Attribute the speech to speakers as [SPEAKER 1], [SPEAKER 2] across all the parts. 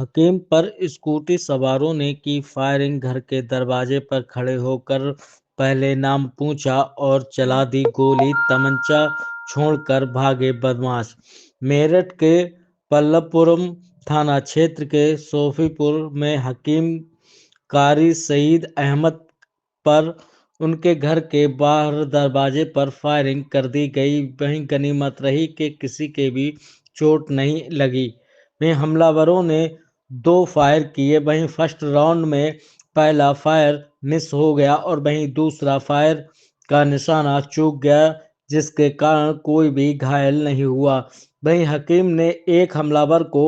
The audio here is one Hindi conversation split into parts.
[SPEAKER 1] हकीम पर स्कूटी सवारों ने की फायरिंग। घर के दरवाजे पर खड़े होकर पहले नाम पूछा और चला दी गोली। तमंचा छोड़कर भागे बदमाश। मेरठ के पल्लवपुरम थाना क्षेत्र के सोफीपुर में हकीम कारी सईद अहमद पर उनके घर के बाहर दरवाजे पर फायरिंग कर दी गई। वहीं गनीमत रही कि किसी के भी चोट नहीं लगी। वहीं हमलावरों ने 2 फायर किए। वहीं फर्स्ट राउंड में पहला फायर मिस हो गया और वहीं दूसरा फायर का निशाना चूक गया, जिसके कारण कोई भी घायल नहीं हुआ। वहीं हकीम ने एक हमलावर को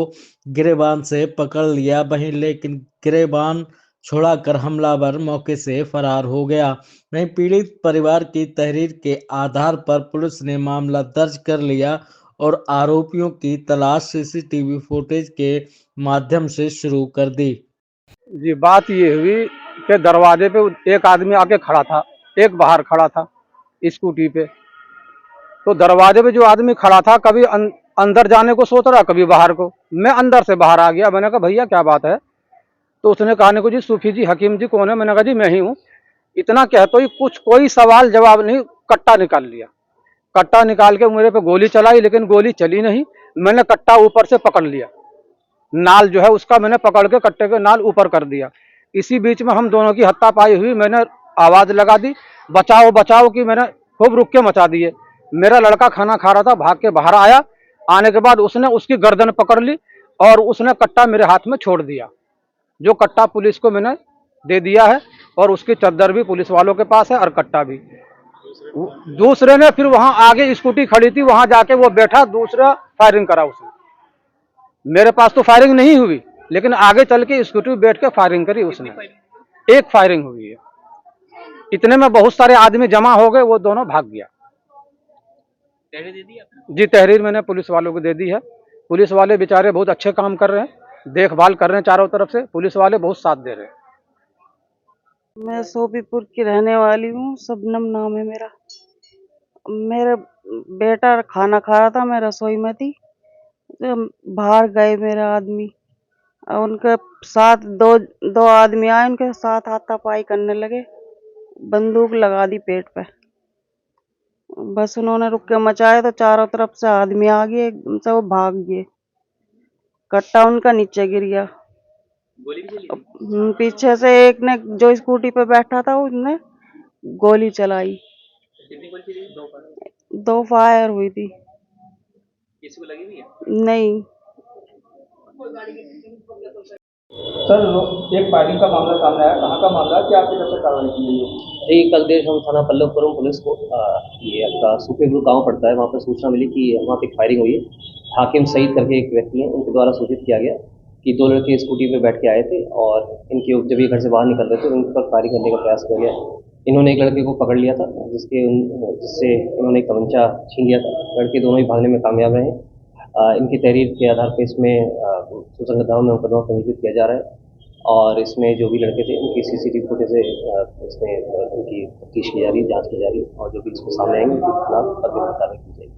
[SPEAKER 1] गिरेबान से पकड़ लिया, वहीं लेकिन गिरेबान छुड़ाकर हमलावर मौके से फरार हो गया। वहीं पीड़ित परिवार की तहरीर के आधार पर पुलिस ने मामला दर्ज कर लिया और आरोपियों की तलाश सीसीटीवी फुटेज के माध्यम से शुरू कर दी।
[SPEAKER 2] जी, बात ये हुई कि दरवाजे पे एक आदमी आके खड़ा था, एक बाहर खड़ा था स्कूटी पे। तो दरवाजे पे जो आदमी खड़ा था, कभी अंदर जाने को सोच रहा, कभी बाहर को। मैं अंदर से बाहर आ गया। मैंने कहा भैया क्या बात है? तो उसने कहा को जी सूफी जी, हकीम जी कौन है? मैंने कहा जी मैं ही हूँ। इतना कहते ही कुछ कोई सवाल जवाब नहीं, कट्टा निकाल लिया। कट्टा निकाल के मेरे पे गोली चलाई, लेकिन गोली चली नहीं। मैंने कट्टा ऊपर से पकड़ लिया, नाल जो है उसका मैंने पकड़ के कट्टे के नाल ऊपर कर दिया। इसी बीच में हम दोनों की हाथापाई हुई। मैंने आवाज लगा दी बचाओ बचाओ की। मैंने खूब रुक के मचा दिए। मेरा लड़का खाना खा रहा था, भाग के बाहर आया। आने के बाद उसने उसकी गर्दन पकड़ ली और उसने कट्टा मेरे हाथ में छोड़ दिया। जो कट्टा पुलिस को मैंने दे दिया है, और उसकी चद्दर भी पुलिस वालों के पास है और कट्टा भी। दूसरे ने फिर वहां आगे स्कूटी खड़ी थी, वहां जाके वो बैठा, दूसरा फायरिंग करा उसने। मेरे पास तो फायरिंग नहीं हुई, लेकिन आगे चल के स्कूटी पे बैठ के फायरिंग करी उसने। एक फायरिंग हुई है। इतने में बहुत सारे आदमी जमा हो गए, वो दोनों भाग गया। तहरीर दे दी आपने? जी, तहरीर मैंने पुलिस वालों को दे दी है। पुलिस वाले बेचारे बहुत अच्छे काम कर रहे हैं, देखभाल कर रहे हैं चारों तरफ से। पुलिस वाले बहुत साथ दे रहे हैं।
[SPEAKER 3] मैं सोफीपुर की रहने वाली हूँ, शबनम नाम है मेरा। मेरा बेटा खाना खा रहा था, मैं रसोई में थी। तो बाहर गए मेरे आदमी, और उनके साथ दो दो आदमी आए, उनके साथ हाथापाई करने लगे। बंदूक लगा दी पेट पे। बस उन्होंने रुक के मचाया तो चारों तरफ से आदमी आ गए, एकदम से वो भाग गए। कट्टा उनका नीचे गिर गया।
[SPEAKER 4] गोली भी चली थी?
[SPEAKER 3] पीछे से एक ने, जो स्कूटी पे बैठा था, उसने गोली चलाई।
[SPEAKER 4] कितनी गोली चली? 2 फायर?
[SPEAKER 3] 2 फायर हुई थी।
[SPEAKER 4] किसी को लगी हुई है?
[SPEAKER 3] नहीं।
[SPEAKER 5] सर, एक फायरिंग का मामला सामने आया, कहाँ का मामला है, क्या आपकी तरफ से कार्रवाई की गई है?
[SPEAKER 4] जी, कल देर शाम थाना पल्लवपुरम पुलिस को ये आपका सूफीपुर गांव पड़ता है, वहाँ पर सूचना मिली कि वहाँ पे फायरिंग हुई है। हाकिम सईद करके एक व्यक्ति हैं, उनके द्वारा सूचित किया गया कि 2 लड़के स्कूटी पे बैठ के आए थे और इनके जब ये घर से बाहर निकल रहे थे, उन पर फायरिंग करने का प्रयास किया गया। इन्होंने एक लड़के को पकड़ लिया था, जिससे इन्होंने एक तमंचा छीन लिया था। लड़के दोनों ही भागने में कामयाब रहे। इनकी तहरीर के आधार पर इसमें सुसंगत धाराओं में मुकदमा पंजीकृत किया जा रहा है और इसमें जो भी लड़के थे उनकी सीसीटीवी फुटेज से इसमें उनकी तफ्तीश की जा रही है, जांच की जा रही है और जो भी इसमें सामने आएंगे उनके खिलाफ कार्रवाई की जाएगी।